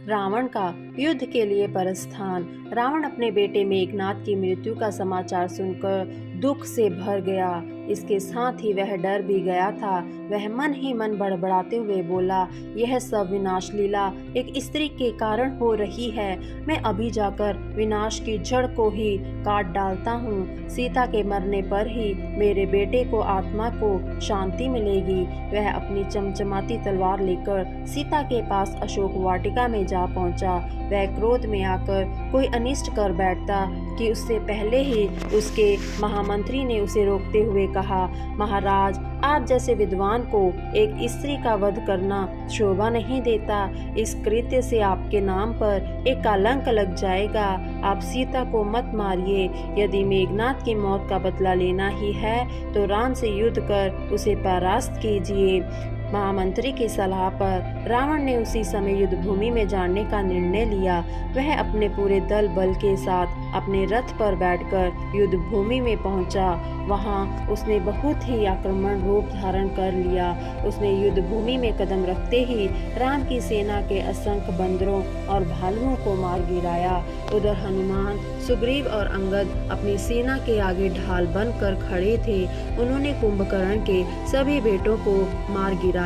रावण का युद्ध के लिए प्रस्थान। रावण अपने बेटे मेघनाद की मृत्यु का समाचार सुनकर दुख से भर गया। इसके साथ ही वह डर भी गया था। वह मन ही मन बड़बड़ाते हुए बोला, यह सब विनाश लीला एक स्त्री के कारण हो रही है। मैं अभी जाकर विनाश की जड़ को ही काट डालता हूँ। सीता के मरने पर ही मेरे बेटे को आत्मा को शांति मिलेगी। वह अपनी चमचमाती तलवार लेकर सीता के पास अशोक वाटिका में जा पहुंचा। वह क्रोध में आकर कोई अनिष्ट कर बैठता कि उससे पहले ही उसके महामंत्री ने उसे रोकते हुए कहा, महाराज, आप जैसे विद्वान को एक स्त्री का वध करना शोभा नहीं देता। इस कृत्य से आपके नाम पर एक कलंक लग जाएगा। आप सीता को मत मारिए। यदि मेघनाद की मौत का बदला लेना ही है तो राम से युद्ध कर उसे परास्त कीजिए। महामंत्री की सलाह पर रावण ने उसी समय युद्ध भूमि में जाने का निर्णय लिया। वह अपने पूरे दल बल के साथ अपने रथ पर बैठकर युद्ध भूमि में पहुंचा। वहां उसने बहुत ही आक्रामक रूप धारण कर लिया। उसने युद्ध भूमि में कदम रखते ही राम की सेना के असंख्य बंदरों और भालुओं को मार गिराया। उधर हनुमान, सुग्रीव और अंगद अपनी सेना के आगे ढाल बनकर खड़े थे। उन्होंने कुंभकर्ण के सभी बेटों को मार गिराया।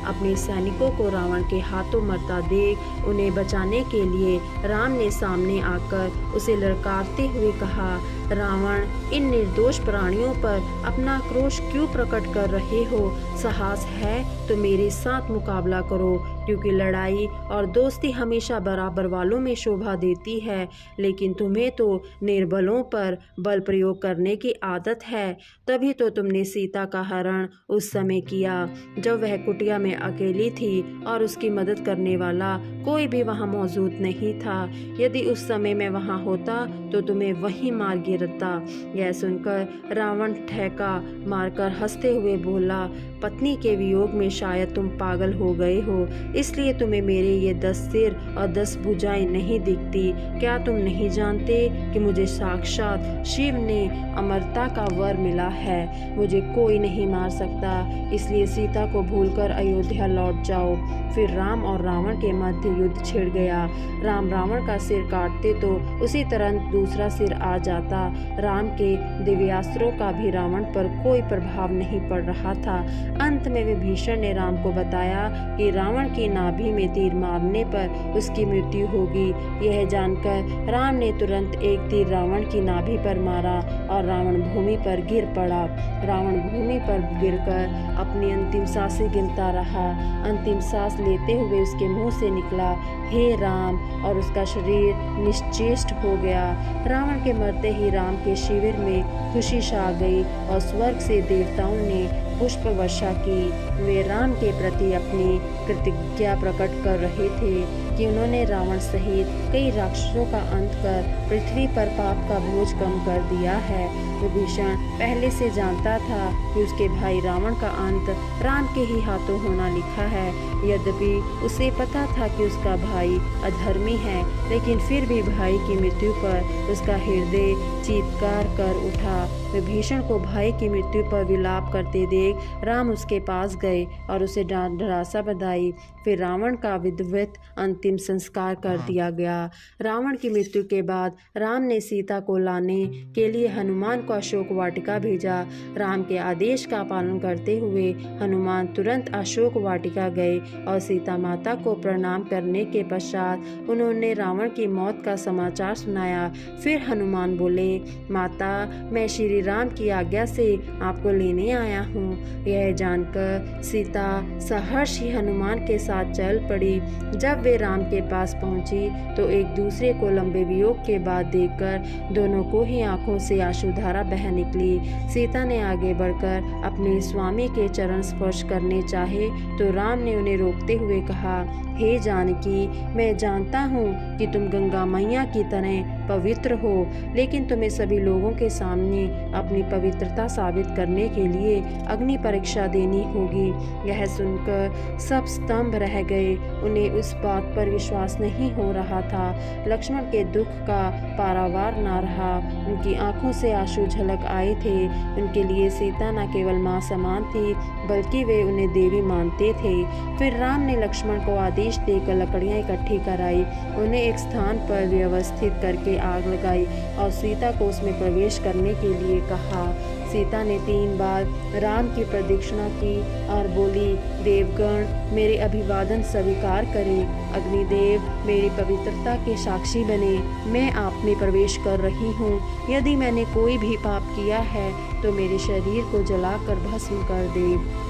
अपने सैनिकों को रावण के हाथों मरता देख उन्हें बचाने के लिए राम ने सामने आकर उसे ललकारते हुए कहा, रावण, इन निर्दोष प्राणियों पर अपना क्रोध क्यों प्रकट कर रहे हो? साहस है तो मेरे साथ मुकाबला करो, क्योंकि लड़ाई और दोस्ती हमेशा बराबर वालों में शोभा देती है। लेकिन तुम्हें तो निर्बलों पर बल प्रयोग करने की आदत है। तभी तो तुमने सीता का हरण उस समय किया जब वह कुटिया में अकेली थी और उसकी मदद करने वाला कोई भी वहां मौजूद नहीं था। यदि उस समय मैं वहां होता तो तुम्हें वहीं मार गिरता। यह सुनकर रावण ठेका मारकर हंसते हुए बोला, पत्नी के वियोग में शायद तुम पागल हो गए हो, इसलिए तुम्हें मेरे ये 10 सिर और 10 भुजाएं नहीं दिखती। क्या तुम नहीं जानते कि मुझे साक्षात शिव ने अमरता का वर मिला है? मुझे कोई नहीं मार सकता, इसलिए सीता को भूलकर अयोध्या लौट जाओ। फिर राम और रावण के मध्य युद्ध छिड़ गया। राम रावण का सिर काटते तो उसी तरह दूसरा सिर आ जाता। राम के दिव्यास्त्रों का भी रावण पर कोई प्रभाव नहीं पड़ रहा था। अंत में विभीषण ने राम को बताया कि रावण की नाभि में तीर मारने पर उसकी मृत्यु होगी। यह जानकर राम ने तुरंत एक तीर रावण की नाभि पर मारा और रावण भूमि पर गिर पड़ा। रावण भूमि पर गिरकर अपनी अंतिम सांसें गिनता रहा। अंतिम सांस लेते हुए उसके मुंह से निकला, हे राम, और उसका शरीर निश्चेष्ट हो गया। रावण के मरते ही राम के शिविर में खुशी छा गई और स्वर्ग से देवताओं ने पुष्प वर्षा की। वे राम के प्रति अपनी कृतज्ञता प्रकट कर रहे थे कि उन्होंने रावण सहित कई राक्षसों का अंत कर पृथ्वी पर पाप का बोझ कम कर दिया है। विभीषण पहले से जानता था कि उसके भाई रावण का अंत राम के ही हाथों होना लिखा है। यद्यपि उसे पता था कि उसका भाई अधर्मी है, लेकिन फिर भी भाई की मृत्यु पर उसका हृदय चीत्कार कर उठा। विभीषण को भाई की मृत्यु पर विलाप करते देख राम उसके पास गए और उसे ढरासा बधाई। फिर रावण का विधिवत अंतिम संस्कार कर दिया गया। रावण की मृत्यु के बाद राम ने सीता को लाने के लिए हनुमान को अशोक वाटिका भेजा। राम के आदेश का पालन करते हुए हनुमान तुरंत अशोक वाटिका गए और सीता माता को प्रणाम करने के पश्चात उन्होंने रावण की मौत का समाचार सुनाया। फिर हनुमान बोले, माता, मैं श्री राम की आज्ञा से आपको लेने आया हूँ। यह जानकर सीता सहर्ष ही हनुमान के साथ चल पड़ी। जब वे राम के पास पहुंची तो एक दूसरे को लंबे वियोग के बाद देखकर दोनों को ही आंखों से आंसुधारा बह निकली। सीता ने आगे बढ़कर अपने स्वामी के चरण स्पर्श करने चाहे तो राम ने उन्हें रोकते हुए कहा, हे जानकी, मैं जानता हूँ कि तुम गंगा मैया की तरह पवित्र हो, लेकिन तुम्हें सभी लोगों के सामने अपनी पवित्रता साबित करने के लिए अग्नि परीक्षा देनी होगी। यह सुनकर सब स्तंभ रह गए। उन्हें उस बात पर विश्वास नहीं हो रहा था। लक्ष्मण के दुख का पारावार ना रहा। उनकी आंखों से आंसू झलक आए थे। उनके लिए सीता न केवल माँ समान थी बल्कि वे उन्हें देवी मानते थे। फिर राम ने लक्ष्मण को आदेश देकर लकड़ियाँ इकट्ठी कराई, उन्हें एक स्थान पर व्यवस्थित करके आग लगाई और सीता को उसमें प्रवेश करने के लिए कहा। सीता ने 3 बार राम की प्रदक्षिणा की और बोली, देवगण मेरे अभिवादन स्वीकार करें, अग्निदेव मेरी पवित्रता के साक्षी बने, मैं आप में प्रवेश कर रही हूँ। यदि मैंने कोई भी पाप किया है तो मेरे शरीर को जलाकर भस्म कर दे।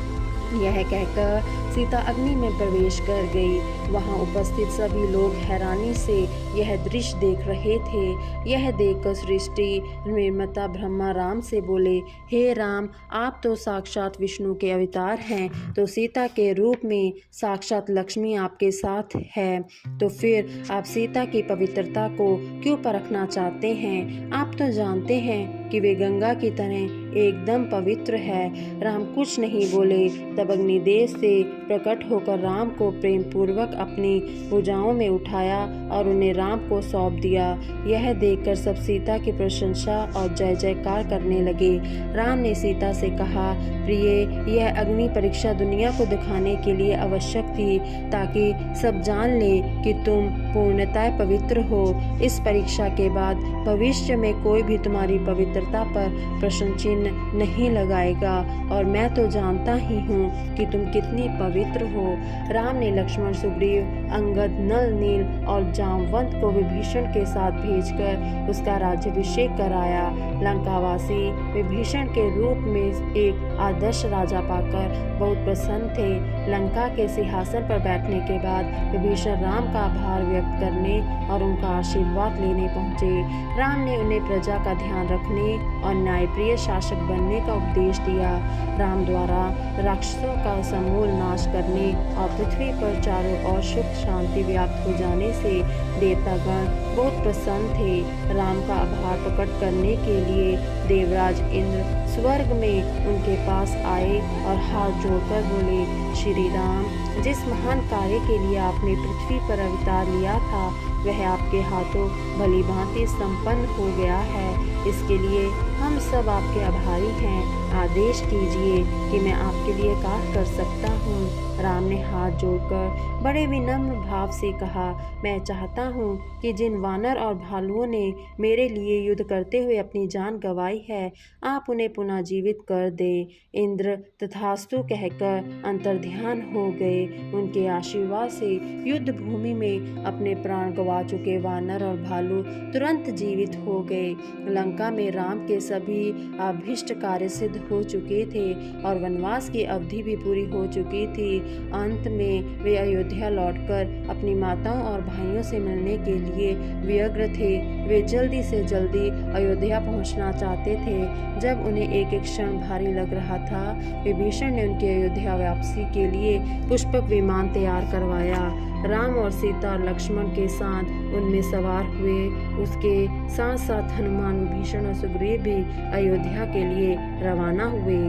यह कहकर सीता अग्नि में प्रवेश कर गई। वहां उपस्थित सभी लोग हैरानी से यह दृश्य देख रहे थे। यह देखकर सृष्टि निर्माता ब्रह्मा राम से बोले, हे राम, आप तो साक्षात विष्णु के अवतार हैं, तो सीता के रूप में साक्षात लक्ष्मी आपके साथ है, तो फिर आप सीता की पवित्रता को क्यों परखना चाहते हैं? आप तो जानते हैं कि वे गंगा की तरह एकदम पवित्र है। राम कुछ नहीं बोले। तब अग्निदेव से प्रकट होकर राम को प्रेम पूर्वक अपनी भुजाओं में उठाया और उन्हें राम को सौंप दिया। यह देखकर सब सीता की प्रशंसा और जय जयकार करने लगे। राम ने सीता से कहा, प्रिय, यह अग्नि परीक्षा दुनिया को दिखाने के लिए आवश्यक थी, ताकि सब जान ले कि तुम पूर्णतः पवित्र हो। इस परीक्षा के बाद भविष्य में कोई भी तुम्हारी पवित्रता पर प्रश्न चिन्ह नहीं लगाएगा, और मैं तो जानता ही हूँ कि तुम कितनी पवित्र हो। राम ने लक्ष्मण, सुग्रीव, अंगद, नल, नील और जामवंत को विभीषण के साथ भेजकर उसका राज्याभिषेक कराया। लंकावासी विभीषण के रूप में एक आदर्श राजा पाकर बहुत प्रसन्न थे। लंका के सिंहासन पर बैठने के बाद विभीषण राम का आभार व्यक्त करने और उनका आशीर्वाद लेने पहुँचे। राम ने उन्हें प्रजा का ध्यान रखने और न्यायप्रिय शासक बनने का उपदेश दिया। राम द्वारा राक्षसों का समूल नाश करने और पृथ्वी पर चारों ओर सुख शांति व्याप्त हो जाने से देवतागण बहुत प्रसन्न थे। राम का आभार प्रकट करने के लिए देवराज इंद्र स्वर्ग में उनके पास आए और हाथ जोड़कर बोले, श्री राम, जिस महान कार्य के लिए आपने पृथ्वी पर अवतार लिया था वह आपके हाथों भली भांति संपन्न हो गया है। इसके लिए हम सब आपके आभारी हैं। आदेश कीजिए कि मैं आपके लिए कार्य कर सकता हूँ। राम ने हाथ जोड़कर बड़े विनम्र भाव से कहा, मैं चाहता हूँ कि जिन वानर और भालुओं ने मेरे लिए युद्ध करते हुए अपनी जान गंवाई है, आप उन्हें पुनः जीवित कर दें। इंद्र तथास्तु कहकर अंतर्ध्यान हो गए। उनके आशीर्वाद से युद्ध भूमि में अपने प्राण गंवा चुके वानर और भालू तुरंत जीवित हो गए। लंका में राम के सभी अभीष्ट कार्य सिद्ध हो चुके थे और वनवास की अवधि भी पूरी हो चुकी थी। अंत में वे अयोध्या लौटकर अपनी माताओं और भाइयों से मिलने के लिए व्यग्र थे। वे जल्दी से जल्दी अयोध्या पहुंचना चाहते थे। जब उन्हें एक एक क्षण भारी लग रहा था, विभीषण ने उनकी अयोध्या वापसी के लिए पुष्पक विमान तैयार करवाया। राम और सीता और लक्ष्मण के साथ उनमें सवार हुए। उसके साथ साथ हनुमान, विभीषण और सुग्रीव भी अयोध्या के लिए रवाना हुए।